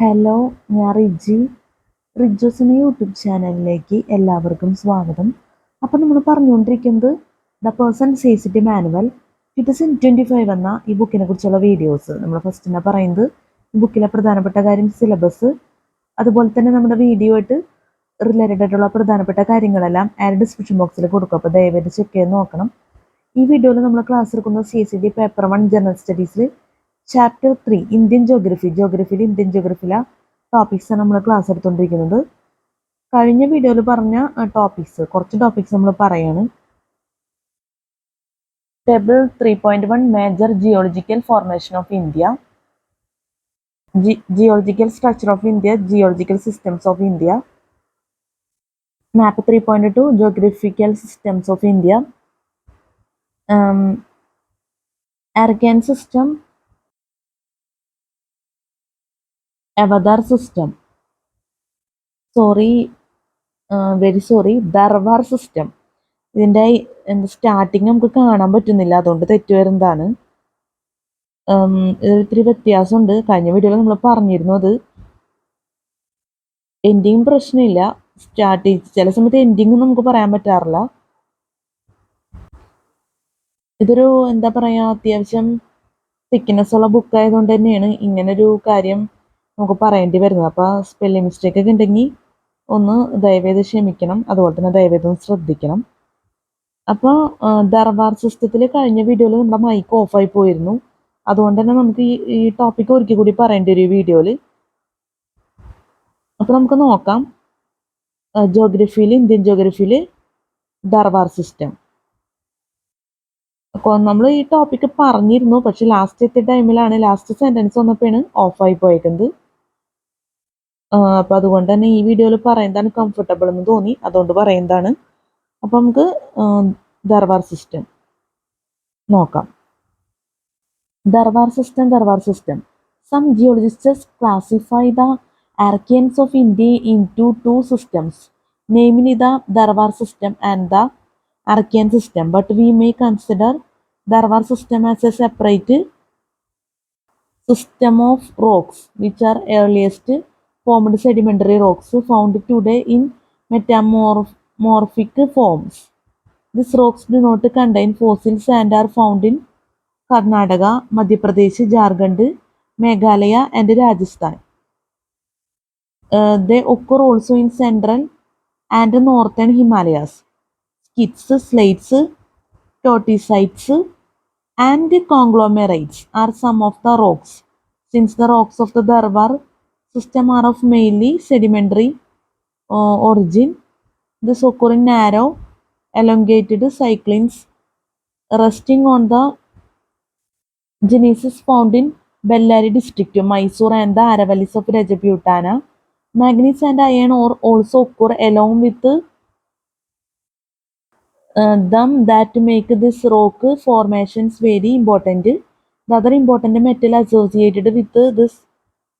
Hello, ഞാൻ Riji. റിജോസിൻ്റെ YouTube ചാനലിലേക്ക് എല്ലാവർക്കും സ്വാഗതം. അപ്പോൾ നമ്മൾ പറഞ്ഞുകൊണ്ടിരിക്കുന്നത് the person says it manual 2025 എന്ന ഈ ബുക്കിനെ കുറിച്ചുള്ള വീഡിയോസ്. നമ്മൾ ഫസ്റ്റ് തന്നെ പറയുന്നത് ഈ ബുക്കിലെ പ്രധാനപ്പെട്ട കാര്യം, സിലബസ്, അതുപോലെ തന്നെ നമ്മുടെ വീഡിയോ ആയിട്ട് റിലേറ്റഡ് ആയിട്ടുള്ള പ്രധാനപ്പെട്ട കാര്യങ്ങളെല്ലാം ഡിസ്ക്രിപ്ഷൻ ബോക്സിൽ കൊടുക്കും. അപ്പോൾ ദയവായിട്ട് ചെക്ക് ചെയ്ത് നോക്കണം. ഈ വീഡിയോയിൽ നമ്മൾ ക്ലാസ് എടുക്കുന്നത് CCD പേപ്പർ 1 ജനറൽ സ്റ്റഡീസിൽ ചാപ്റ്റർ 3 ഇന്ത്യൻ ജോഗ്രഫിയിൽ ഇന്ത്യൻ ജോഗ്രഫിയിലെ ടോപ്പിക്സാണ് നമ്മൾ ക്ലാസ് എടുത്തുകൊണ്ടിരിക്കുന്നത്. കഴിഞ്ഞ വീഡിയോയിൽ പറഞ്ഞ കുറച്ച് ടോപ്പിക്സ് നമ്മൾ പറയാണ്. Table 3.1 major geological formation of India, geological structure of India, geological systems of India. Map 3.2 geographical systems of India, Archaean system, അവതാർ സിസ്റ്റം, ദർവാർ സിസ്റ്റം. ഇതിൻ്റെ സ്റ്റാർട്ടിങ് നമുക്ക് കാണാൻ പറ്റുന്നില്ല, അതുകൊണ്ട് തെറ്റ് വരുന്നതാണ്. ഇത്തിരി വ്യത്യാസമുണ്ട്. കഴിഞ്ഞ വീഡിയോയിൽ നമ്മൾ പറഞ്ഞിരുന്നു. അത് എൻഡിങ് പ്രശ്നമില്ല, ചില സമയത്ത് എൻഡിങ് നമുക്ക് പറയാൻ പറ്റാറില്ല. ഇതൊരു എന്താ പറയുക, അത്യാവശ്യം തിക്നെസ് ഉള്ള ബുക്ക് ആയതുകൊണ്ട് തന്നെയാണ് ഇങ്ങനൊരു കാര്യം നമുക്ക് പറയേണ്ടി വരുന്നത്. അപ്പോൾ സ്പെല്ലിംഗ് മിസ്റ്റേക്ക് ഒക്കെ ഉണ്ടെങ്കിൽ ഒന്ന് ദയവേത് ക്ഷമിക്കണം, അതുപോലെ തന്നെ ദയവേത് ഒന്ന് ശ്രദ്ധിക്കണം. അപ്പോൾ ദർബാർ സിസ്റ്റത്തിൽ കഴിഞ്ഞ വീഡിയോയിൽ നമ്മുടെ മൈക്ക് ഓഫായി പോയിരുന്നു, അതുകൊണ്ട് തന്നെ നമുക്ക് ഈ ടോപ്പിക്ക് ഒരിക്കൽ കൂടി പറയേണ്ടി വരും ഈ വീഡിയോയിൽ. അപ്പോൾ നമുക്ക് നോക്കാം. ഇന്ത്യൻ ജോഗ്രഫിയിൽ ദർബാർ സിസ്റ്റം. അപ്പോൾ നമ്മൾ ഈ ടോപ്പിക്ക് പറഞ്ഞിരുന്നു, പക്ഷെ ലാസ്റ്റ് സെൻറ്റൻസ് വന്നപ്പോഴാണ് ഓഫായി പോയേക്കുന്നത്. അപ്പോൾ അതുകൊണ്ട് തന്നെ ഈ വീഡിയോയിൽ പറയുന്നതാണ് കംഫർട്ടബിൾ എന്ന് തോന്നി, അതുകൊണ്ട് പറയുന്നതാണ്. അപ്പോൾ നമുക്ക് ദർബാർ സിസ്റ്റം നോക്കാം. ദർബാർ system. Some geologists classify the Archeans of India into two systems, namely the Darbar system and the Archean system. But we may consider Darbar system as a separate system of rocks, which are earliest formed sedimentary rocks found today in metamorphic forms. These rocks do not contain fossils and are found in Karnataka, Madhya Pradesh, Jharkhand, Meghalaya and Rajasthan. They occur also in central and northern Himalayas. Schists, slates, torticites and conglomerates are some of the rocks. Since the rocks of the Darbar system are of mainly sedimentary origin, these occur in narrow, elongated cyclines resting on the genesis found in Bellary district, Mysore and the Aravallis of Rajaputana. Manganese and iron ore also occur along with them that make these rock formations very important. The other important metal associated with this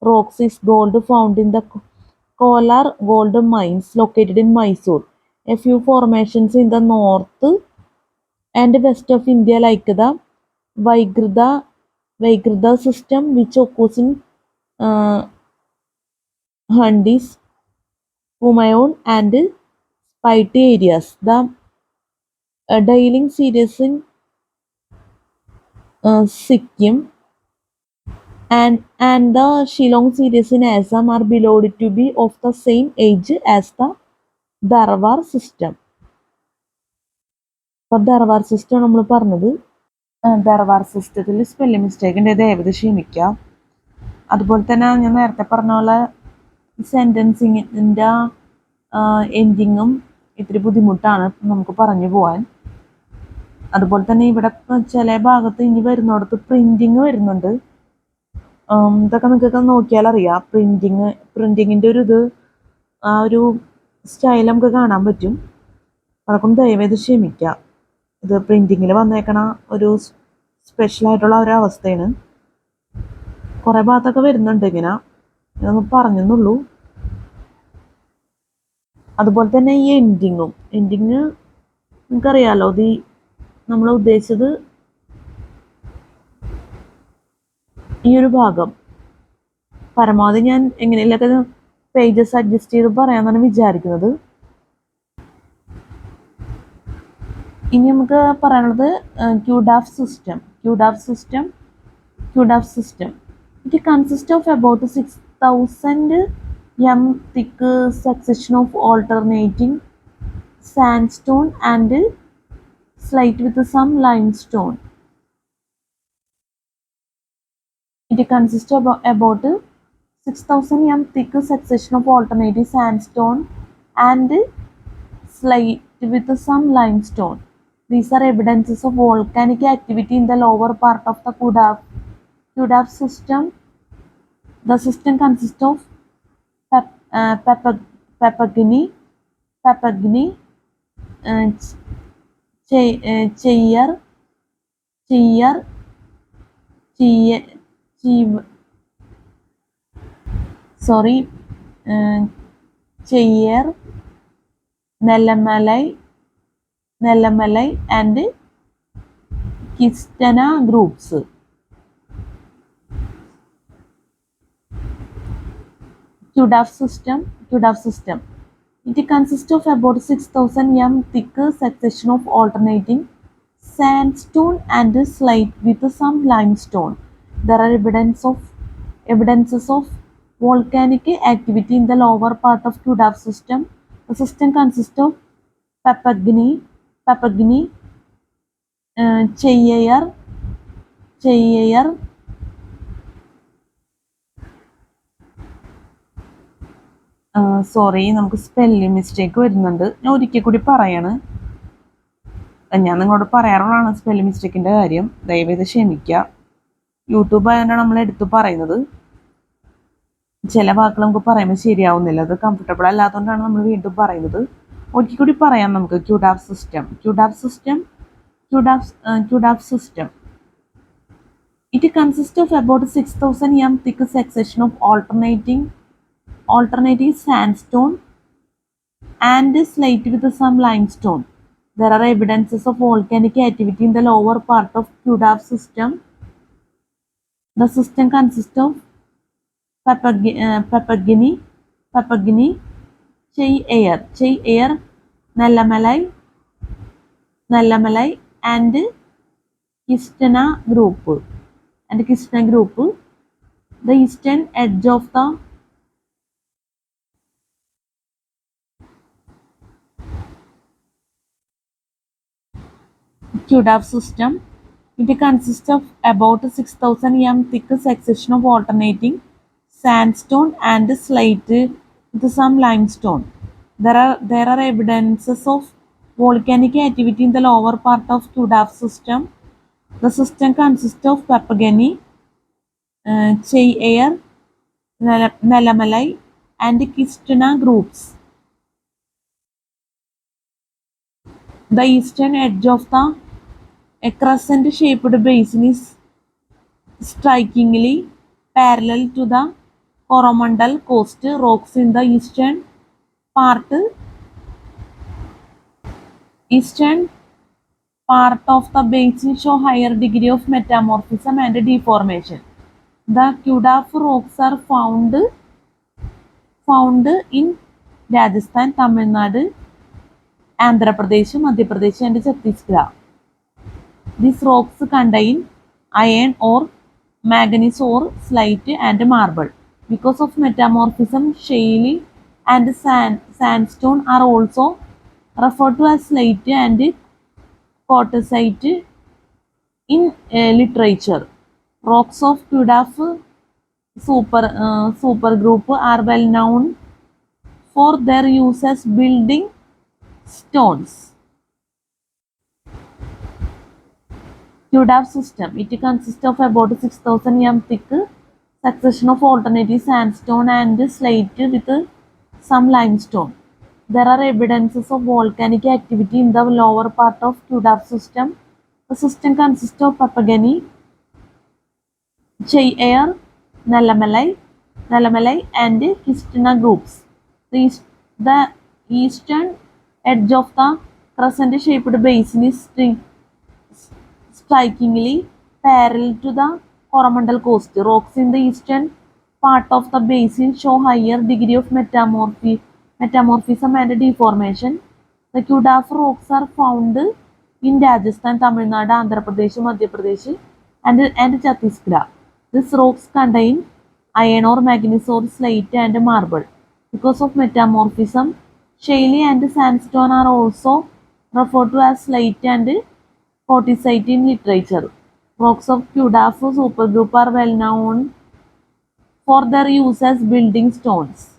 rocks is gold found in the Kolar gold mines located in Mysore. A few formations in the north and west of India like the Vaigrada system, which occurs in Handis, Kumaon and Spiti areas. The Darjeeling series in Sikkim and the Shillong series in Assam are believed to be of the same age as the Darbar system. അപ്പോൾ Darbar system നമ്മൾ പറഞ്ഞത്. ദർബാർ സിസ്റ്റത്തിൽ spelling mistake ഉണ്ട്, ദയവായി ക്ഷമിക്കുക. അതുപോലെ തന്നെ ഞാൻ നേരത്തെ പറഞ്ഞ പോലെ സെൻറ്റൻസിങ്ങിൻ്റെ എൻഡിങ്ങും ഇത്തിരി ബുദ്ധിമുട്ടാണ് നമുക്ക് പറഞ്ഞു പോകാൻ. അതുപോലെ തന്നെ ഇവിടെ ചില ഭാഗത്ത് ഇനി വരുന്നിടത്ത് പ്രിൻറ്റിങ് വരുന്നുണ്ട്. ഇതൊക്കെ നിങ്ങൾക്ക് നോക്കിയാൽ അറിയാം. പ്രിൻറ്റിങ്ങിൻ്റെ ആ ഒരു സ്റ്റൈൽ നമുക്ക് കാണാൻ പറ്റും. അതൊക്കെ ദയവേത് ക്ഷമിക്കുക. ഇത് പ്രിൻറ്റിങ്ങിൽ വന്നേക്കണ ഒരു സ്പെഷ്യലായിട്ടുള്ള ഒരു അവസ്ഥയാണ്. കുറേ ഭാഗത്തൊക്കെ വരുന്നുണ്ട് ഇങ്ങനെ, ഇതൊന്ന് പറഞ്ഞെന്നുള്ളൂ. അതുപോലെ തന്നെ ഈ എൻഡിങ് നിങ്ങൾക്കറിയാലോ, നമ്മൾ ഉദ്ദേശിച്ചത് ഈ ഒരു ഭാഗം പരമാവധി ഞാൻ എങ്ങനെയൊക്കെ പേജസ് അഡ്ജസ്റ്റ് ചെയ്ത് പറയാമെന്നാണ് വിചാരിക്കുന്നത്. ഇനി നമുക്ക് പറയാനുള്ളത് QDAF system. It consists of about 6,000 m thick succession of alternating sandstone and slate with some limestone. It consists of about 6,000 m thick succession of alternating sandstone and slate with some limestone. These are evidences of volcanic activity in the lower part of the QDAF system. The system consists of Papagni, Cheyer, Nellamalai and Kistana groups. QDAF system. It consists of about 6,000 m thick succession of alternating sandstone and slate with some limestone. There are evidences of volcanic activity in the lower part of QDAF system. The system consists of Papagni, Cheyer, sorry, നമുക്ക് spelling mistake വരുന്നുണ്ട്. ഞാൻ ഒരിക്കൽ കൂടി പറയാണ്. ഞാൻ നിങ്ങളോട് പറയാറുള്ളതാണ് spelling മിസ്റ്റേക്കിൻ്റെ കാര്യം. ദയവേത് ക്ഷമിക്കുക. യൂട്യൂബ് ആയതുകൊണ്ടാണ് നമ്മൾ എടുത്ത് പറയുന്നത്. ചില വാക്കുകൾ നമുക്ക് പറയുമ്പോൾ ശരിയാവുന്നില്ല. അത് കംഫർട്ടബിൾ അല്ലാത്തതുകൊണ്ടാണ് നമ്മൾ വീണ്ടും പറയുന്നത്. ഒരിക്കൽ കൂടി പറയാം നമുക്ക്. QDAF system. It consists of about 6,000 m thick section of alternating sandstone and slate with some limestone. There are evidences of volcanic activity in the lower part of QDAF system. The system consists of Papagni, Cheyer, Nellamalai and Kistana group. The eastern edge of the QDAF system. It consists of about 6,000 m thick section of alternating sandstone and slate with some limestone. There are evidences of volcanic activity in the lower part of QDAF system. The system consists of Papagni, Cheyer, Nellamalai and Kistana groups. The eastern edge of the crescent-shaped basin is strikingly parallel to the Coromandel Coast. Rocks in the eastern part of the basin show higher degree of metamorphism and deformation. The QDAF rocks are found in Rajasthan, Tamil Nadu, Andhra Pradesh, Madhya Pradesh and Chhattisgarh. These rocks contain iron ore, manganese ore, slate and marble. Because of metamorphism, shale and sandstone are also referred to as slate and quartzite in literature. Rocks of QDAF supergroup are well known for their use as building stones. QDAF system. It consists of about 6,000 m thick succession of alternating sandstone and slate with some limestone. There are evidences of volcanic activity in the lower part of QDAF system. The system consists of Papagni, Cheyer, Nellamalai and Kistana groups. The eastern edge of the crescent-shaped basin is strikingly parallel to the Coromandel Coast. Rocks in the eastern part of the basin show higher degree of metamorphism and deformation. The Kudaf rocks are found in Rajasthan, Tamil Nadu, Andhra Pradesh, Madhya Pradesh, and Chhattisgarh. These rocks contain iron ore, manganese ore, slate, and marble. Because of metamorphism, shale and sandstone are also referred to as slate and quartzite in literature. Rocks of Kudaf supergroup are well known for their use as building stones.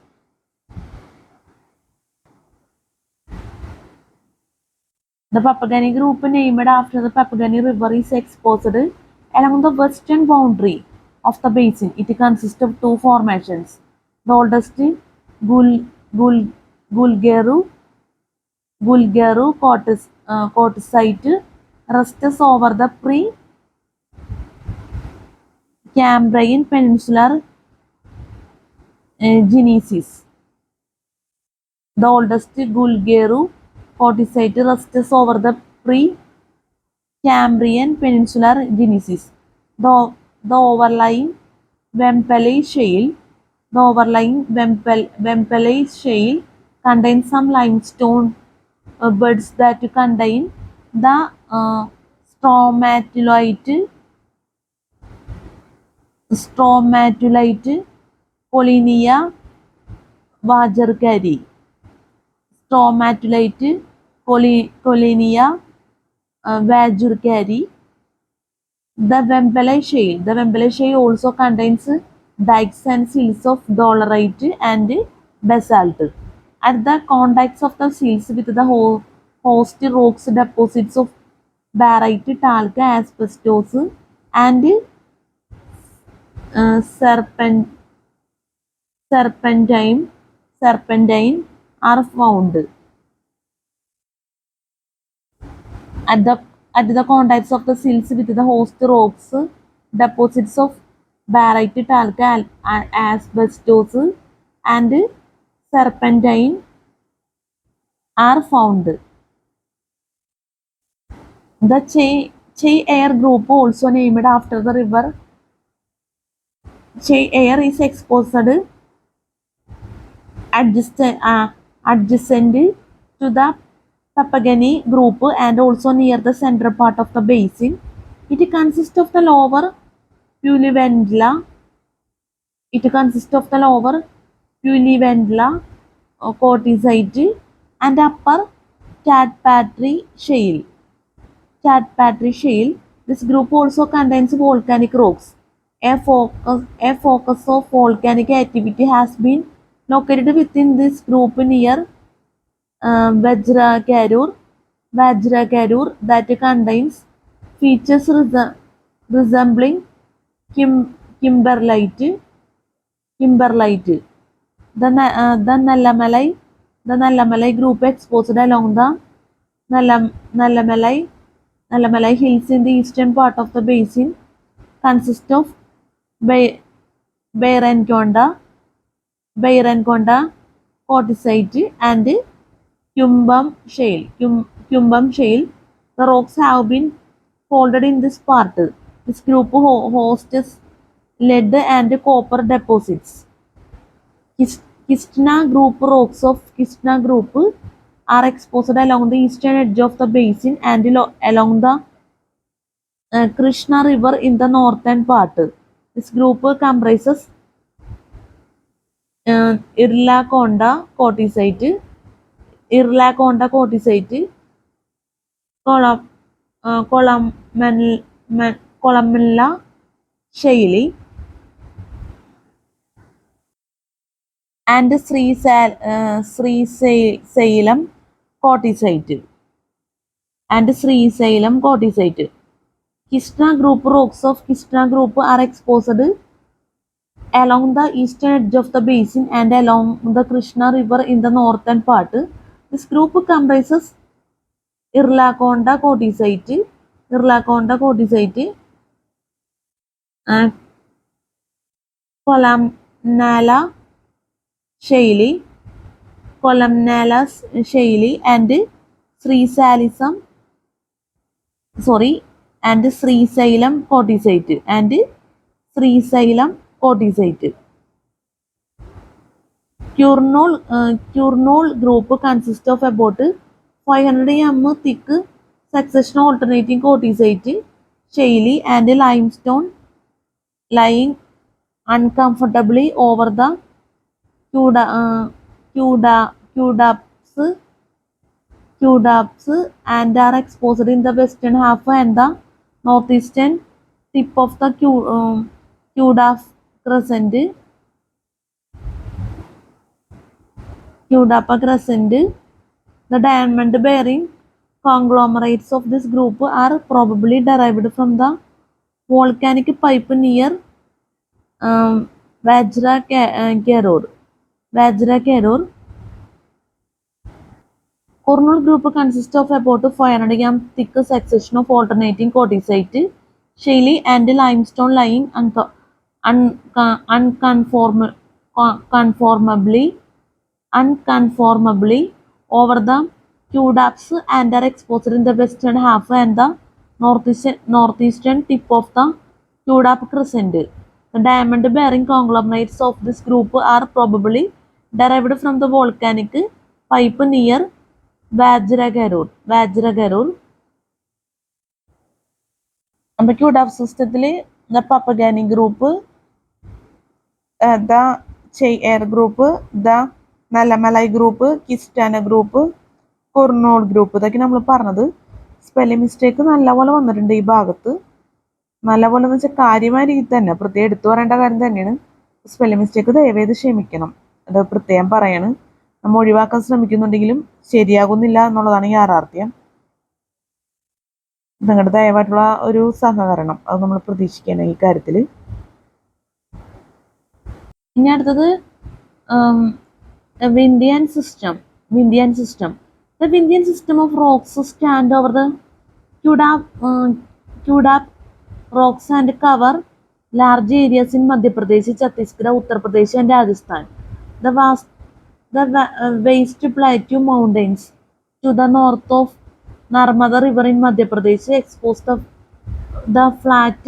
The Papagani group, named after the Papagani River, is exposed along the western boundary of the basin. It consists of two formations. The oldest, Gul, Gul, Gulgeru, Quartzite, rests over the pre-Cambrian peninsular genesis. The oldest Gulgeru Quartzite rests over the pre-Cambrian peninsular genesis. The overlying Wempeley shale contains some limestone beds that contain the stromatolite Polinia vajarkari. Stromatolite Polinia vajarkari. The Wempeley shale also contains dikes and sills of dolerite and basalt. At the contacts of the sills with the host rocks, deposits of barite, talc, asbestos, and serpentine are found. At the contacts of the sills with the host rocks, deposits of barite, talc, asbestos, and serpentine are found. The Che-Air group, also named after the river Che-Air, is exposed adjacent to the Papagani group and also near the central part of the basin. It consists of the lower Pulivendla. Quartzite and upper Chatpatri shale. This group also contains volcanic rocks. A focus of volcanic activity has been located within this group near Vajrakarur that contains features resembling kimberlite. The Nallamalai group exposed along the Nallamalai hills in the eastern part of the basin consist of Bayrankonda, quartzite, and Kumbum shale. The rocks have been folded in this part. This group hosts lead and copper deposits. Kistna group rocks of Kistna group are exposed along the eastern edge of the basin and along the Krishna River in the northern part. This group comprises Irlakonda quartzite, Columella shale, and Sri quartzite. Kistna group rocks of Kistna group are exposed along the eastern edge of the basin and along the Krishna River in the northern part. This group comprises Irlakonda quartzite, Columnala shale, and Sri Salem quartzite. Kurnol group consists of about 500 m thick succession alternating quartzite, shale and limestone lying uncomfortably over the cuda, cudaps and are exposed in the western half and the northeastern tip of the Cudap crescent. Cudapa crescent. The diamond-bearing conglomerates of this group are probably derived from the volcanic pipe near Vajra Karur. Coronal group consists of about 500 m thick succession of alternating quartzite, shale and limestone lying unconformably over the Cudaps and are exposed in the western half and the northeastern tip of the Cudap crescent. The diamond-bearing conglomerates of this group are probably derived from the volcanic pipe near Vajragarur. The Cudap system, the Papagani group, the Che group, the Nalamalai group, Kistana group, Coronol group. ഇതൊക്കെ നമ്മൾ പറഞ്ഞത് spelling mistake നല്ലപോലെ വന്നിട്ടുണ്ട് ഈ ഭാഗത്ത്. നല്ലപോലെ എന്ന് വെച്ചാൽ കാര്യമായ രീതിയിൽ തന്നെ പ്രത്യേകം എടുത്തു പറയേണ്ട കാര്യം തന്നെയാണ്. സ്പെല്ലിംഗ് മിസ്റ്റേക്ക് ദയവേത് ക്ഷമിക്കണം. അത് പ്രത്യേകം പറയാണ്. നമ്മൾ ഒഴിവാക്കാൻ ശ്രമിക്കുന്നുണ്ടെങ്കിലും ശരിയാകുന്നില്ല എന്നുള്ളതാണ് യാഥാർത്ഥ്യം. നിങ്ങളുടെ ദയവായിട്ടുള്ള ഒരു സഹകരണം അത് നമ്മൾ പ്രതീക്ഷിക്കണം ഈ കാര്യത്തിൽ. ഇനി അടുത്തത് Vindian system. The Vindian system of rocks stand over the Cudap rocks and cover large areas in Madhya Pradesh, Chhattisgarh, Uttar Pradesh and Rajasthan. The vast plateau mountains to the north of Narmada River in Madhya Pradesh expose the flat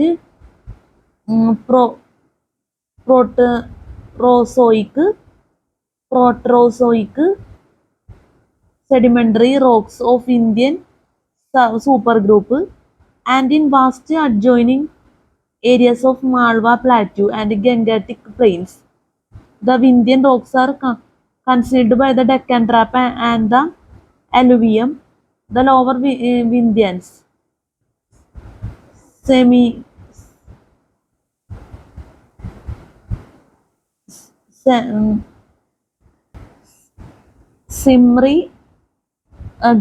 Proterozoic sedimentary rocks of Indian supergroup and in vast adjoining areas of Malwa Plateau and Gangetic Plains. The Vindhyan rocks are concealed by the Deccan Trap and the alluvium. The lower Vindhyans Simri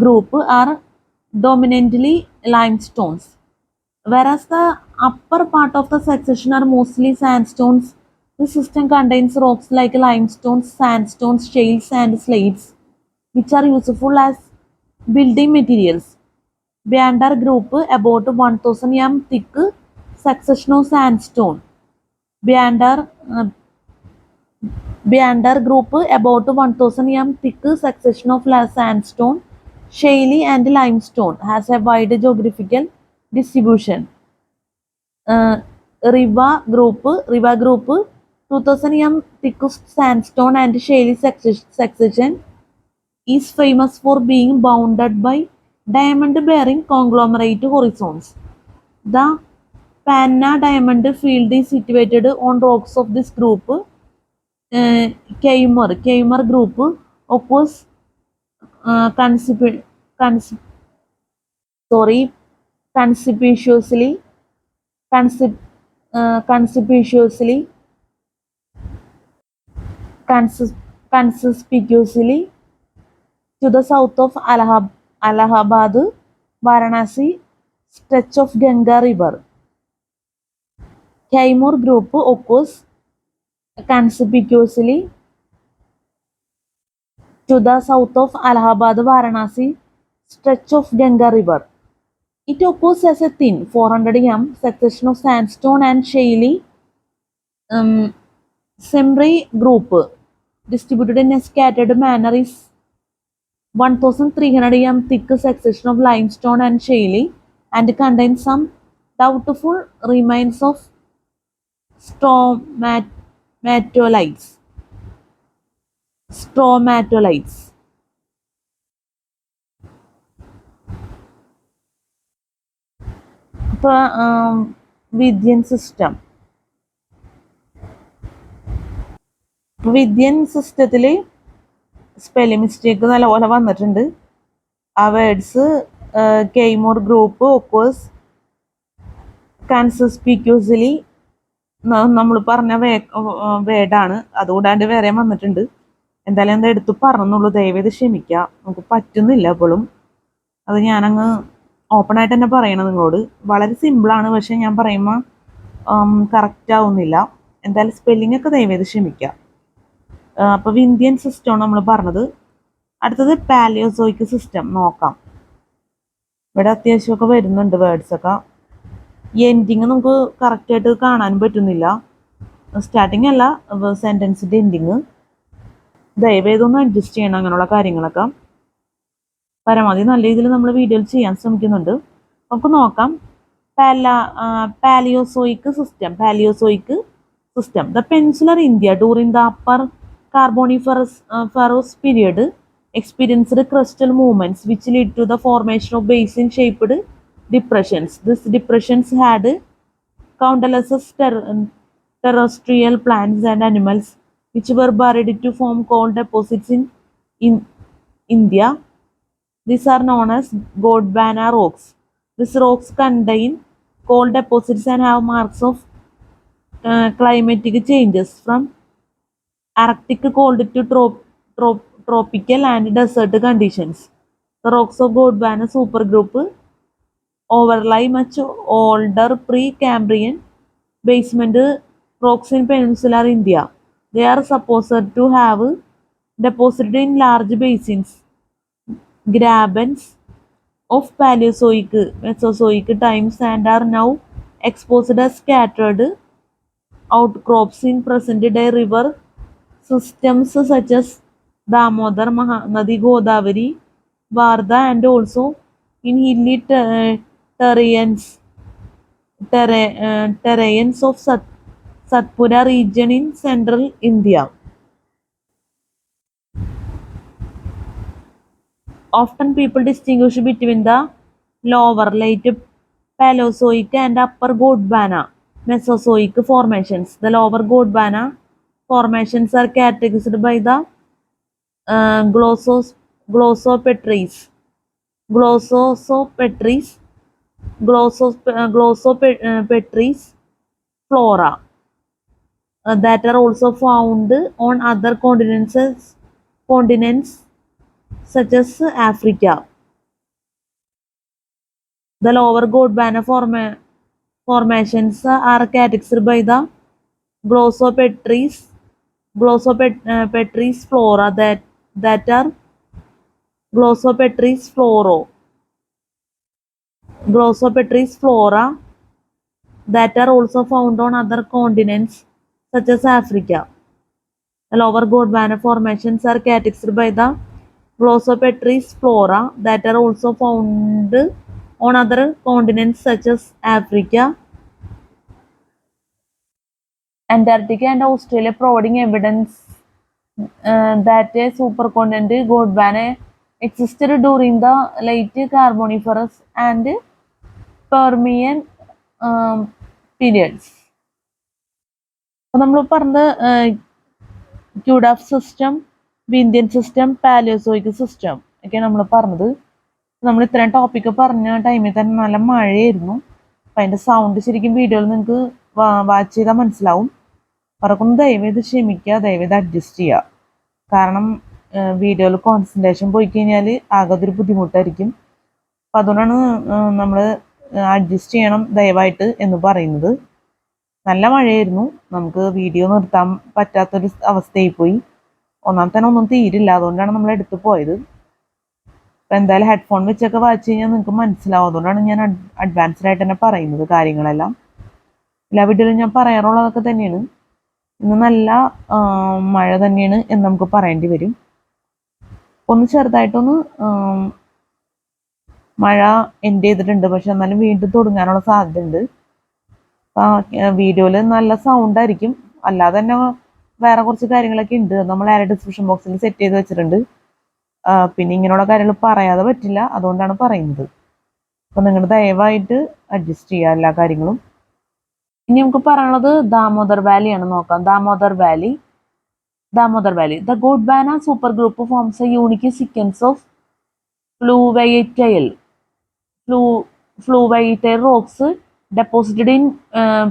group are dominantly limestones, whereas the upper part of the succession are mostly sandstones. The system contains rocks like limestones, sandstones, shales, and slates, which are useful as building materials. Beander group about 1000 m thick succession of sandstone. Beander group about 1000 m thick succession of sandstone, shale and limestone has a wide geographical distribution. Riva group 2000 m thick sandstone and shale succession is famous for being bounded by diamond-bearing conglomerate horizons. The Panna diamond field is situated on rocks of this group. Keimer group occurs conspicuously to the south of Allahabad, Varanasi stretch of Ganga River. Kaimur group occurs conspicuously to the south of Allahabad, Varanasi stretch of Ganga River. It occurs as a thin 400 m succession of sandstone and shale Simri group distributed in a scattered manner is 1300 m thick succession of limestone and shale and contains some doubtful remains of stromatolites. stromatolites. ഇപ്പോൾ Vidyan system, Vidyan സിസ്റ്റത്തിൽ spelling mistake നല്ലപോലെ വന്നിട്ടുണ്ട്. ആ words കെയ്മോർ group occurs കൺസിസ്പിക്യൂസ്ലി നമ്മൾ പറഞ്ഞ വേർഡാണ്, അതുകൂടാണ്ട് വേറെ വന്നിട്ടുണ്ട്. എന്തായാലും എന്താ എടുത്ത് പറഞ്ഞുള്ളൂ, ദയവേത് ക്ഷമിക്കുക, നമുക്ക് പറ്റുന്നില്ല എപ്പോഴും. അത് ഞാനങ്ങ് ഓപ്പണായിട്ട് തന്നെ പറയണം നിങ്ങളോട്. വളരെ സിമ്പിളാണ്, പക്ഷെ ഞാൻ പറയുമ്പോൾ കറക്റ്റ് ആവുന്നില്ല. എന്തായാലും സ്പെല്ലിംഗ് ഒക്കെ ദയവേത് ക്ഷമിക്കുക. അപ്പോൾ വിന്ധ്യൻ സിസ്റ്റമാണ് നമ്മൾ പറഞ്ഞത്. അടുത്തത് പാലിയോസോയിക് സിസ്റ്റം നോക്കാം. ഇവിടെ അത്യാവശ്യമൊക്കെ വരുന്നുണ്ട് വേർഡ്സൊക്കെ. എൻഡിങ് നമുക്ക് കറക്റ്റായിട്ട് കാണാൻ പറ്റുന്നില്ല. സ്റ്റാർട്ടിങ് അല്ല, സെൻറ്റൻസിൻ്റെ എൻഡിങ്. ദയവേതൊന്ന് അഡ്ജസ്റ്റ് ചെയ്യണം അങ്ങനെയുള്ള കാര്യങ്ങളൊക്കെ. പരമാവധി നല്ല രീതിയിൽ നമ്മൾ വീഡിയോയിൽ ചെയ്യാൻ ശ്രമിക്കുന്നുണ്ട്. നമുക്ക് നോക്കാം. Palaeozoic system. The peninsular India during the upper Carboniferous period experienced crustal movements which led to the formation of basin-shaped depressions. These depressions had countless terrestrial plants and animals which were buried to form coal deposits in India. These are known as Gondwana rocks. These rocks contain coal deposits and have marks of climatic changes from Arctic cold to tropical and desert conditions. The rocks of Gondwana supergroup overlie much older pre-Cambrian basement rocks in peninsular India. They are supposed to have deposited in large basins, grabens of Paleozoic, Mesozoic times and are now exposed as scattered outcrops in present-day river systems such as Damodar, Mahanadi, Godavari, Varda, and also in hilly terrains of Satpura region in central India. Often people distinguish between the lower late Paleozoic and upper Gondwana Mesozoic formations. The lower Gondwana formations are characterized by the glossopetries flora that are also found on other continents such as Africa. The lower Gondwana formations are characterized by the glossopetries flora that are glossopetries flora that are also found on other continents such as Africa. The lower Gondwana formations are characterized by the glossopetries flora that are also found on other continents such as Africa, Antarctica, and Australia, providing evidence that a supercontinent Gondwana existed during the late Carboniferous and Permian periods. അപ്പോൾ നമ്മൾ പറഞ്ഞത് Cuddapah system, Vindhyan system, Palaeozoic system ഒക്കെയാണ് നമ്മൾ പറഞ്ഞത്. നമ്മൾ ഇത്രയും topic പറഞ്ഞ ടൈമിൽ തന്നെ നല്ല മഴയായിരുന്നു. അപ്പം അതിൻ്റെ സൗണ്ട് ശരിക്കും വീഡിയോയിൽ നിങ്ങൾക്ക് വാച്ച് ചെയ്താൽ മനസ്സിലാവും. അവർക്കൊന്ന് ദയവേത് ക്ഷമിക്കുക, ദയവേത് അഡ്ജസ്റ്റ് ചെയ്യുക. കാരണം വീഡിയോയിൽ കോൺസെൻട്രേഷൻ പോയി കഴിഞ്ഞാൽ ആകെ ഒരു ബുദ്ധിമുട്ടായിരിക്കും. അപ്പം അതുകൊണ്ടാണ് നമ്മൾ അഡ്ജസ്റ്റ് ചെയ്യണം ദയവായിട്ട് എന്ന് പറയുന്നത്. നല്ല മഴയായിരുന്നു, നമുക്ക് വീഡിയോ നിർത്താൻ പറ്റാത്തൊരു അവസ്ഥയായിപ്പോയി. ഒന്നാമത്തെ ഒന്നും തീരില്ല, അതുകൊണ്ടാണ് നമ്മൾ എടുത്തു പോയത്. അപ്പം എന്തായാലും ഹെഡ്ഫോൺ വെച്ചൊക്കെ വായിച്ച് കഴിഞ്ഞാൽ നിങ്ങൾക്ക് മനസ്സിലാവും. അതുകൊണ്ടാണ് ഞാൻ അഡ്വാൻസ്ഡ് ആയിട്ട് തന്നെ പറയുന്നത് കാര്യങ്ങളെല്ലാം. എല്ലാ വീഡിയോയിലും ഞാൻ പറയാറുള്ളതൊക്കെ തന്നെയാണ്. ഇന്ന് നല്ല മഴ തന്നെയാണ് എന്ന് നമുക്ക് പറയേണ്ടി വരും. ഒന്ന് ചെറുതായിട്ടൊന്ന് മഴ എൻഡ് ചെയ്തിട്ടുണ്ട്, പക്ഷെ എന്നാലും വീണ്ടും തുടങ്ങാനുള്ള സാധ്യത ഉണ്ട്. വീഡിയോയിൽ നല്ല സൗണ്ട് ആയിരിക്കും, അല്ലാതെ തന്നെ വേറെ കുറച്ച് കാര്യങ്ങളൊക്കെ ഉണ്ട്, നമ്മൾ ആരെ ഡിസ്ക്രിപ്ഷൻ ബോക്സിൽ സെറ്റ് ചെയ്ത് വെച്ചിട്ടുണ്ട്. പിന്നെ ഇങ്ങനെയുള്ള കാര്യങ്ങൾ പറയാതെ പറ്റില്ല, അതുകൊണ്ടാണ് പറയുന്നത്. അപ്പോൾ നിങ്ങൾ ദയവായിട്ട് അഡ്ജസ്റ്റ് ചെയ്യുക എല്ലാ കാര്യങ്ങളും. ഇനി നമുക്ക് പറയാനുള്ളത് ദാമോദർ വാലിയാണ്. നോക്കാം. Damodar Valley. The Gondwana super group forms A unique sequence of fluviatile rocks deposited in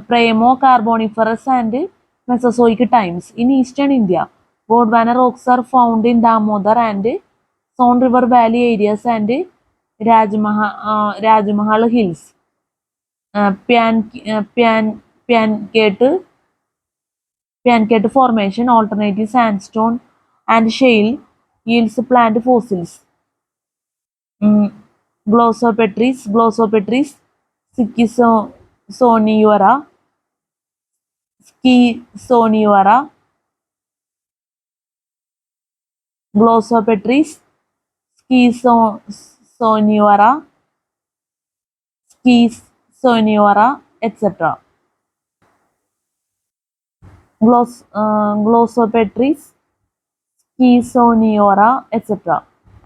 Premo-Carboniferous and Mesozoic times. In eastern India, Gondwana rocks are found in Damodar and Son River Valley areas and Rajmahal Hills. Piancate formation, alternative sandstone and shale yields plant fossils. Glossopetris, Schizoniura, Glossopetris, Schizoniura, etc. Glossopetris, Schizoniura, etc.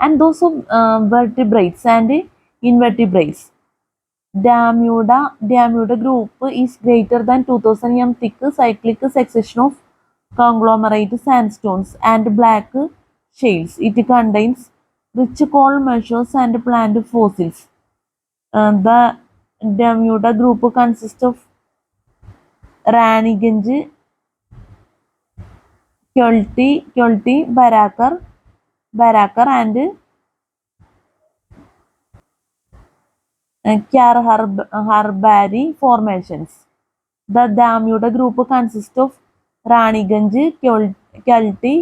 And those of vertebrates and invertebrates. Diamuda group is greater than 2000 m thick cyclic succession of conglomerate sandstones and black shales. It contains rich coal measures and plant fossils. The Diamuda group consists of Raniganj, Kyolti, Barakar and Karharbari formations. The Damuda group consists of Raniganj, Kyolti,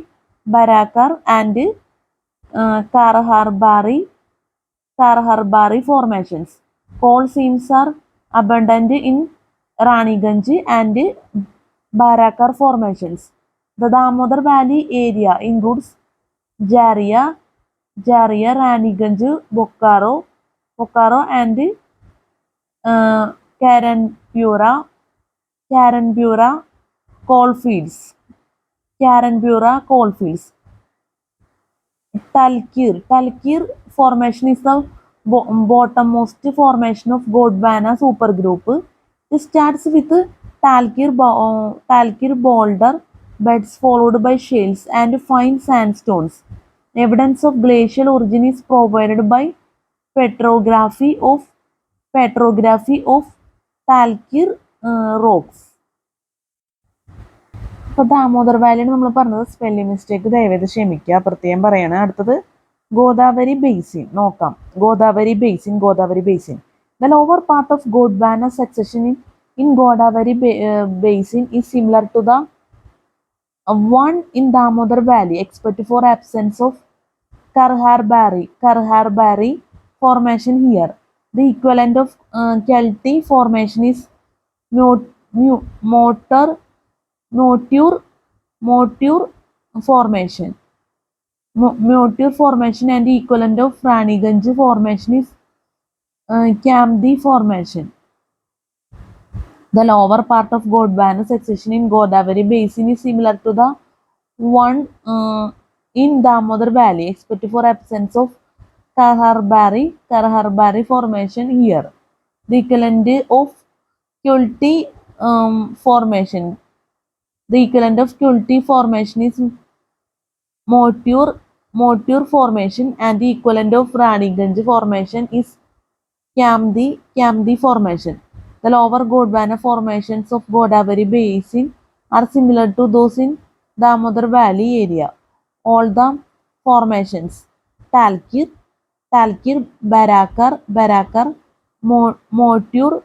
Barakar and Karharbari formations. Coal seams are abundant in Raniganj and Barakar formations. The Damodar Valley area includes Jaria, Raniganj, Bokaro and Karanpura coalfields. Talkir formation is the bottommost formation of Gondwana supergroup. It starts with Talkir boulder beds followed by shales and fine sandstones. Evidence of glacial origin is provided by petrography of Talkir rocks. അപ്പോൾ ദാമോദർ വാലിയാണ് നമ്മൾ പറഞ്ഞത്. Spelling mistake ദയവേത് ക്ഷമിക്കുക, പ്രത്യേകം പറയണം. അടുത്തത് Godavari basin. നോക്കാം. Godavari basin. The lower part of Gondwana succession in Godavari basin is similar to the one in Damodar Valley, except for absence of Karharbari formation here. The equivalent of Kelti formation is Moture formation. Moture formation and the equivalent of Raniganj formation is Camdi formation. The lower part of Gondwana succession in Godavari basin is similar to the one in Damodar Valley, except for absence of Karharbari formation here. The equivalent of Kulti formation. The equivalent of Kulti formation is Moture formation and the equivalent of Raniganj formation is Camdi formation. The lower Gondwana formations of Godavari basin are similar to those in Damodar Valley area. All the formations Talkir, Barakar, Moture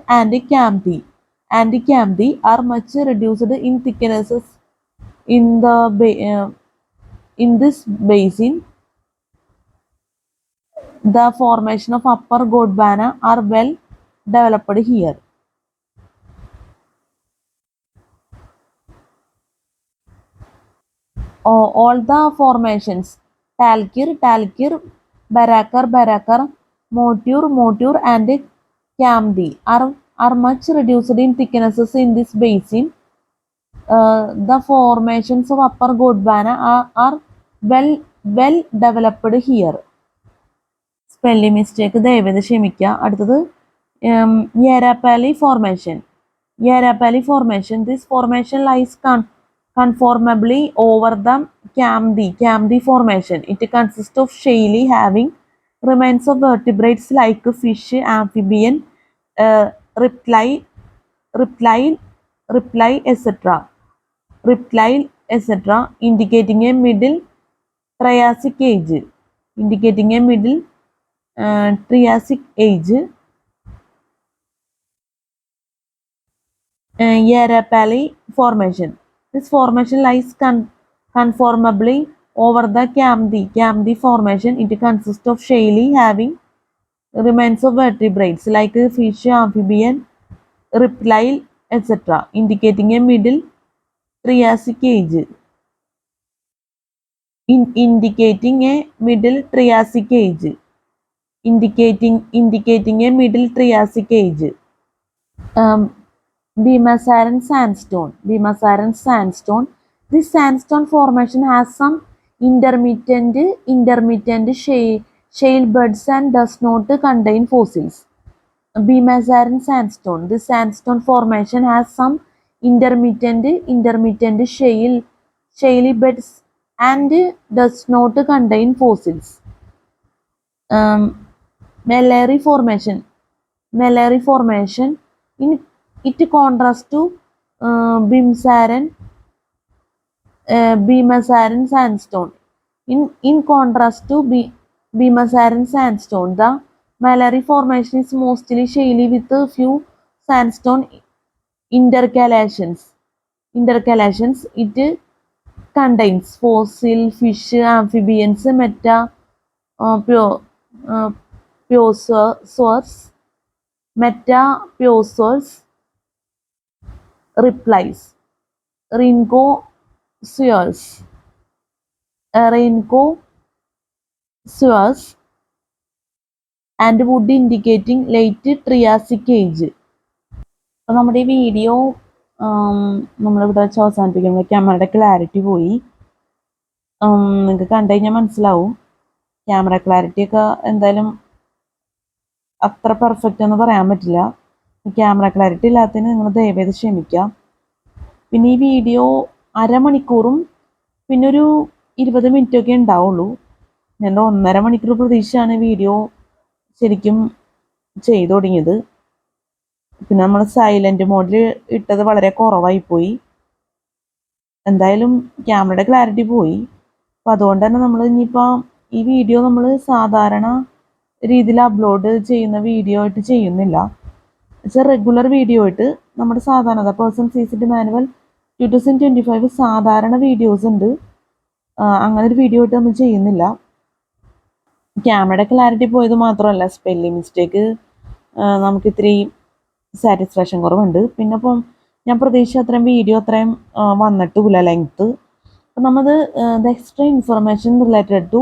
and Camdi are much reduced in thicknesses in this basin. The formation of upper Gondwana are well developed here. All the formations Talkir, Barakar, Moture and Camdi are much reduced in thicknesses in this basin. The formations of Upper Gondwana are well developed here. Spelling mistake ദയവേത് ക്ഷമിക്കുക. അടുത്തത് Yarrapally formation. Yarrapally formation. This formation lies conformably over the Camdi formation. It consists of shaley having remains of vertebrates like fish, amphibian, reptile, etc. Reptile, etc. Indicating a middle Triassic age. Indicating a middle Triassic age. Yarrapally formation. This formation lies conformably over the Camdi formation. It consists of shaley having remains of vertebrates like fish, amphibian, reptile, etc. Indicating a middle Triassic age. Indicating a middle Triassic age. Indicating a middle Triassic age. Bimasaran sandstone. This sandstone formation has some intermittent shale beds and does not contain fossils. Bimasaran sandstone. This sandstone formation has some intermittent shale beds and does not contain fossils. Mellary formation. It contrasts to Bimasaran sandstone. In contrast to Bimasaran sandstone, the Mellary formation is mostly shaly with a few sandstone intercalations. It contains fossil, fish, amphibians, metapiosaurs, replies, rhynchoceros, and wood indicating late Triassic age. അപ്പോൾ നമ്മുടെ ഈ video നമ്മളിവിടെ വെച്ച് അവസാനിപ്പിക്കുമ്പോൾ ക്യാമറയുടെ clarity പോയി. നിങ്ങൾക്ക് കണ്ടു കഴിഞ്ഞാൽ മനസ്സിലാവും. ക്യാമറ ക്ലാരിറ്റി ഒക്കെ എന്തായാലും അത്ര പെർഫെക്റ്റ് എന്ന് പറയാൻ പറ്റില്ല. ക്യാമറ ക്ലാരിറ്റി ഇല്ലാത്തതിന് നിങ്ങൾ ദയവേത് ക്ഷമിക്കാം. പിന്നെ ഈ വീഡിയോ അരമണിക്കൂറും പിന്നെ ഒരു 20 മിനിറ്റൊക്കെ ഉണ്ടാവുള്ളൂ. ഞാൻ 1.5 മണിക്കൂർ പ്രതീക്ഷയാണ് വീഡിയോ ശരിക്കും ചെയ്തു തുടങ്ങിയത്. പിന്നെ നമ്മൾ സൈലൻറ്റ് മോഡിൽ ഇട്ടത് വളരെ കുറവായിപ്പോയി. എന്തായാലും ക്യാമറയുടെ ക്ലാരിറ്റി പോയി. അപ്പോൾ അതുകൊണ്ട് തന്നെ നമ്മൾ ഇനിയിപ്പോൾ ഈ വീഡിയോ നമ്മൾ സാധാരണ രീതിയിൽ അപ്ലോഡ് ചെയ്യുന്ന വീഡിയോ ആയിട്ട് ചെയ്യുന്നില്ല. റെഗുലർ വീഡിയോ ആയിട്ട് നമ്മുടെ സാധാരണ പേഴ്സൺ സീസിറ്റി മാനുവൽ 2025 സാധാരണ വീഡിയോസ് ഉണ്ട്. അങ്ങനെ ഒരു വീഡിയോ ആയിട്ട് നമ്മൾ ചെയ്യുന്നില്ല. ക്യാമറയുടെ ക്ലാരിറ്റി പോയത് മാത്രമല്ല, സ്പെല്ലിംഗ് മിസ്റ്റേക്ക് നമുക്ക് ഇത്തിരി സാറ്റിസ്ഫാക്ഷൻ കുറവുണ്ട്. പിന്നെ ഇപ്പം ഞാൻ പ്രതീക്ഷിച്ച അത്രയും വീഡിയോ അത്രയും വന്നിട്ടില്ല ലെങ്ത്ത്. അപ്പം നമ്മൾ the extra information related to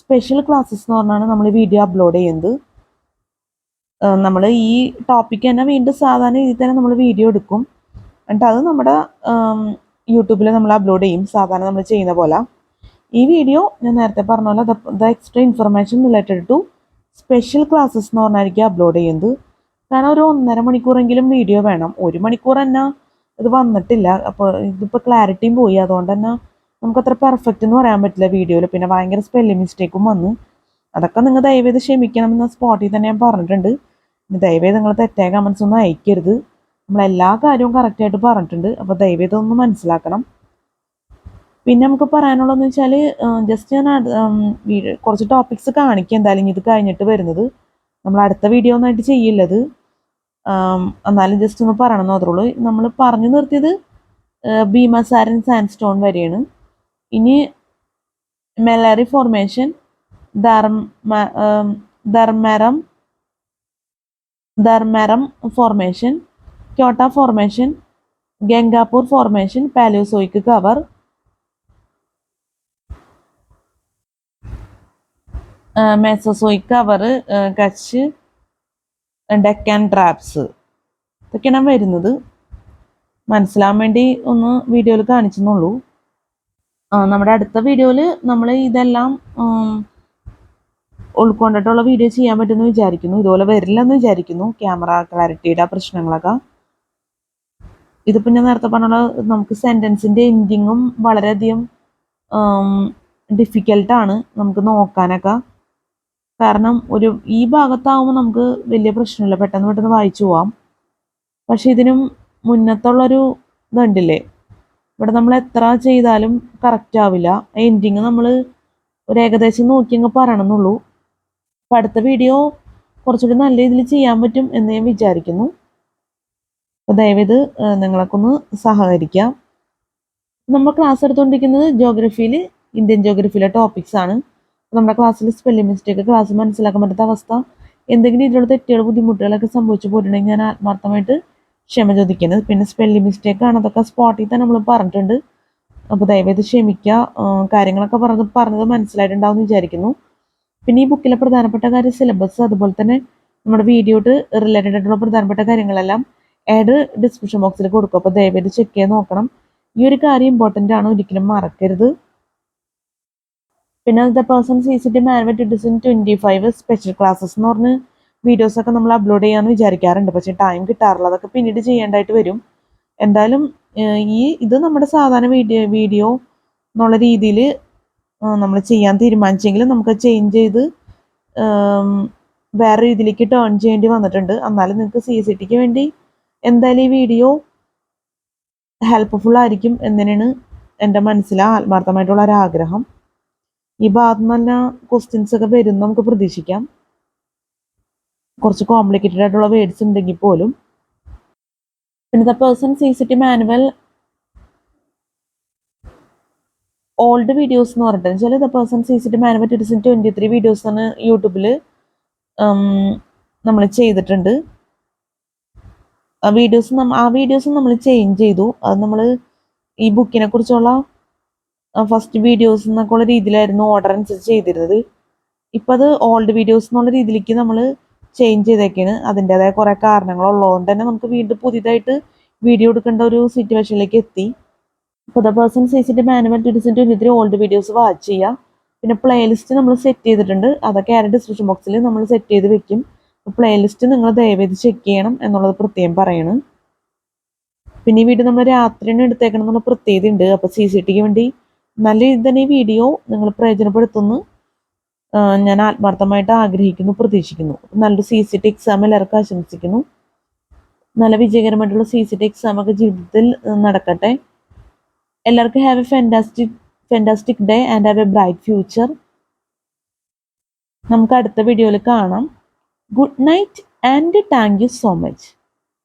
special classes എന്ന് പറഞ്ഞാണ് നമ്മൾ വീഡിയോ അപ്ലോഡ് ചെയ്യുന്നത്. നമ്മൾ ഈ ടോപ്പിക്ക് തന്നെ വീണ്ടും സാധാരണ രീതിയിൽ തന്നെ നമ്മൾ വീഡിയോ എടുക്കും. എന്നിട്ട് അത് നമ്മുടെ യൂട്യൂബിൽ നമ്മൾ അപ്ലോഡ് ചെയ്യും സാധാരണ നമ്മൾ ചെയ്യുന്ന പോലെ. ഈ വീഡിയോ ഞാൻ നേരത്തെ പറഞ്ഞ പോലെ the extra information related to special classes എന്ന് പറഞ്ഞായിരിക്കും അപ്ലോഡ് ചെയ്യുന്നത്. കാരണം ഒരു 1.5 മണിക്കൂറെങ്കിലും വീഡിയോ വേണം. 1 മണിക്കൂർ തന്നെ ഇത് വന്നിട്ടില്ല. അപ്പോൾ ഇതിപ്പോൾ ക്ലാരിറ്റിയും പോയി. അതുകൊണ്ട് തന്നെ നമുക്കത്ര പെർഫെക്റ്റ് എന്ന് പറയാൻ പറ്റില്ല വീഡിയോയിൽ. പിന്നെ ഭയങ്കര സ്പെല്ലിംഗ് മിസ്റ്റേക്കും വന്നു. അതൊക്കെ നിങ്ങൾ ദയവേത് ക്ഷമിക്കണമെന്ന് സ്പോട്ടിൽ തന്നെ ഞാൻ പറഞ്ഞിട്ടുണ്ട്. ദയവേത് നിങ്ങൾ തെറ്റായ കമൻസ് ഒന്നും അയക്കരുത്. നമ്മളെല്ലാ കാര്യവും കറക്റ്റായിട്ട് പറഞ്ഞിട്ടുണ്ട്. അപ്പോൾ ദയവേത് ഒന്ന് മനസ്സിലാക്കണം. പിന്നെ നമുക്ക് പറയാനുള്ളതെന്ന് വെച്ചാൽ ജസ്റ്റ് ഞാൻ കുറച്ച് ടോപ്പിക്സ് കാണിക്കുക. എന്തായാലും ഇത് കഴിഞ്ഞിട്ട് വരുന്നത് നമ്മൾ അടുത്ത വീഡിയോ ഒന്നായിട്ട് ചെയ്യില്ലത്. എന്നാലും ജസ്റ്റ് ഒന്ന് പറയണം എന്ന് മാത്രമേ ഉള്ളൂ. നമ്മൾ പറഞ്ഞു നിർത്തിയത് ബീമാസാരൻ സാൻഡ്സ്റ്റോൺ വരെയാണ്. ഇനി മെല്ലറി formation, Dharmaram formation, Kota formation, Gangapur formation, Palaeozoic cover, Mesozoic cover, Kutch, Deccan traps, ഇതൊക്കെയാണ് വരുന്നത്. മനസ്സിലാവാൻ വേണ്ടി ഒന്ന് വീഡിയോയിൽ കാണിച്ചെന്നുള്ളൂ. നമ്മുടെ അടുത്ത വീഡിയോയിൽ നമ്മൾ ഇതെല്ലാം ഉൾക്കൊണ്ടിട്ടുള്ള വീഡിയോ ചെയ്യാൻ പറ്റുമെന്ന് വിചാരിക്കുന്നു. ഇതുപോലെ വരില്ലെന്ന് വിചാരിക്കുന്നു, ക്യാമറ ക്ലാരിറ്റിയുടെ പ്രശ്നങ്ങളൊക്കെ. ഇതിപ്പോൾ ഞാൻ നേരത്തെ പറഞ്ഞ നമുക്ക് സെൻറ്റൻസിൻ്റെ എൻഡിങ്ങും വളരെയധികം ഡിഫിക്കൽട്ടാണ് നമുക്ക് നോക്കാനൊക്കെ. കാരണം ഈ ഭാഗത്താവുമ്പോൾ നമുക്ക് വലിയ പ്രശ്നമില്ല, പെട്ടെന്ന് പെട്ടെന്ന് വായിച്ചു പോവാം. പക്ഷെ ഇതിനും മുന്നത്തുള്ളൊരു ഇതുണ്ടില്ലേ, ഇവിടെ നമ്മൾ എത്ര ചെയ്താലും കറക്റ്റ് ആവില്ല. എൻഡിങ് നമ്മൾ ഒരു ഏകദേശം നോക്കി അങ്ങ് പറയണമെന്നുള്ളൂ. അപ്പം അടുത്ത വീഡിയോ കുറച്ചുകൂടി നല്ല രീതിയിൽ ചെയ്യാൻ പറ്റും എന്ന് ഞാൻ വിചാരിക്കുന്നു. അപ്പോൾ ദയവേത് നിങ്ങളൊക്കെ ഒന്ന് സഹകരിക്കാം. നമ്മൾ ക്ലാസ് എടുത്തുകൊണ്ടിരിക്കുന്നത് ജോഗ്രഫിയിൽ, ഇന്ത്യൻ ജോഗ്രഫിയിലെ ടോപ്പിക്സ് ആണ്. നമ്മുടെ ക്ലാസ്സിൽ സ്പെല്ലിംഗ് മിസ്റ്റേക്ക്, ക്ലാസ് മനസ്സിലാക്കാൻ പറ്റാത്ത അവസ്ഥ, എന്തെങ്കിലും ഇതിലുള്ള തെറ്റുകൾ ബുദ്ധിമുട്ടുകളൊക്കെ സംഭവിച്ചു പോയിട്ടുണ്ടെങ്കിൽ ഞാൻ ആത്മാർത്ഥമായിട്ട് ക്ഷമ ചോദിക്കുന്നത്. പിന്നെ സ്പെല്ലിംഗ് മിസ്റ്റേക്ക് ആണ്, അതൊക്കെ സ്പോട്ടിൽ തന്നെ നമ്മൾ പറഞ്ഞിട്ടുണ്ട്. അപ്പോൾ ദയവേത് ക്ഷമിക്കുക. കാര്യങ്ങളൊക്കെ പറഞ്ഞത് മനസ്സിലായിട്ടുണ്ടാവും എന്ന് വിചാരിക്കുന്നു. പിന്നെ ഈ ബുക്കിലെ പ്രധാനപ്പെട്ട കാര്യം സിലബസ്, അതുപോലെ തന്നെ നമ്മുടെ വീഡിയോട്ട് റിലേറ്റഡ് ആയിട്ടുള്ള പ്രധാനപ്പെട്ട കാര്യങ്ങളെല്ലാം ഡിസ്ക്രിപ്ഷൻ ബോക്സിൽ കൊടുക്കും. അപ്പോൾ ദയവേത് ചെക്ക് ചെയ്ത് നോക്കണം. ഈ ഒരു കാര്യം ഇമ്പോർട്ടൻ്റ് ആണ്, ഒരിക്കലും മറക്കരുത്. പിന്നെ the person CCT manual 2025 special classes എന്ന് പറഞ്ഞ് വീഡിയോസൊക്കെ നമ്മൾ അപ്ലോഡ് ചെയ്യാമെന്ന് വിചാരിക്കാറുണ്ട്. പക്ഷേ ടൈം കിട്ടാറില്ല, അതൊക്കെ പിന്നീട് ചെയ്യേണ്ടതായിട്ട് വരും. എന്തായാലും ഇത് നമ്മുടെ സാധാരണ വീഡിയോ എന്നുള്ള രീതിയിൽ നമ്മൾ ചെയ്യാൻ തീരുമാനിച്ചെങ്കിലും നമുക്ക് ചേഞ്ച് ചെയ്ത് വേറെ രീതിയിലേക്ക് ടേൺ ചെയ്യേണ്ടി വന്നിട്ടുണ്ട്. എന്നാലും നിങ്ങൾക്ക് CCTക്ക് വേണ്ടി എന്തായാലും ഈ വീഡിയോ ഹെൽപ്ഫുൾ ആയിരിക്കും എന്നതിനാണ് എൻ്റെ മനസ്സിലെ ആത്മാർത്ഥമായിട്ടുള്ള ഒരാഗ്രഹം. ഈ ഭാഗത്ത് നല്ല ക്വസ്റ്റ്യൻസ് ഒക്കെ വരും നമുക്ക് പ്രതീക്ഷിക്കാം. കുറച്ച് കോംപ്ലിക്കേറ്റഡ് ആയിട്ടുള്ള വേർഡ്സ് ഉണ്ടെങ്കിൽ പോലും. പിന്നെ the person CCT manual old videos എന്ന് പറഞ്ഞിട്ട് വെച്ചാൽ the person CCT manual 2023 videos ആണ് യൂട്യൂബിൽ നമ്മൾ ചെയ്തിട്ടുണ്ട്. ആ വീഡിയോസ് നമ്മൾ ചേഞ്ച് ചെയ്തു. അത് നമ്മൾ ഈ ബുക്കിനെ കുറിച്ചുള്ള ഫസ്റ്റ് വീഡിയോസ് എന്നൊക്കെ ഉള്ള രീതിയിലായിരുന്നു ഓർഡർ അനുസരിച്ച് ചെയ്തിരുന്നത്. ഇപ്പം അത് ഓൾഡ് വീഡിയോസ് എന്നുള്ള രീതിയിലേക്ക് നമ്മൾ ചേഞ്ച് ചെയ്തേക്കാണ്. അതിൻ്റെതായ കുറേ കാരണങ്ങളുള്ളതുകൊണ്ട് തന്നെ നമുക്ക് വീണ്ടും പുതിയതായിട്ട് വീഡിയോ എടുക്കേണ്ട ഒരു സിറ്റുവേഷനിലേക്ക് എത്തി. ഇപ്പോൾ the person CCT manual 2023 old videos watch ചെയ്യുക. പിന്നെ പ്ലേലിസ്റ്റ് നമ്മൾ സെറ്റ് ചെയ്തിട്ടുണ്ട്, അതൊക്കെ ഡിസ്ക്രിപ്ഷൻ ബോക്സിൽ നമ്മൾ സെറ്റ് ചെയ്ത് വെക്കും. പ്ലേലിസ്റ്റ് നിങ്ങൾ ദയവേത് ചെക്ക് ചെയ്യണം എന്നുള്ളത് പ്രത്യേകം പറയണം. പിന്നെ ഈ വീഡിയോ നമ്മൾ രാത്രിയാണ് എടുത്തേക്കണം എന്നുള്ള പ്രത്യേകത ഉണ്ട്. അപ്പോൾ CCTക്ക് വേണ്ടി നല്ല രീതിയിൽ തന്നെ ഈ വീഡിയോ നിങ്ങൾ പ്രയോജനപ്പെടുത്തുന്നു ഞാൻ ആത്മാർത്ഥമായിട്ട് ആഗ്രഹിക്കുന്നു, പ്രതീക്ഷിക്കുന്നു. നല്ലൊരു CCT എക്സാം എല്ലാവർക്കും ആശംസിക്കുന്നു. നല്ല വിജയകരമായിട്ടുള്ള CCT എക്സാമൊക്കെ ജീവിതത്തിൽ നടക്കട്ടെ. എല്ലാവർക്കും have A fantastic day and have A bright future. നമുക്ക് അടുത്ത വീഡിയോയിൽ കാണാം. Good night and thank you so much.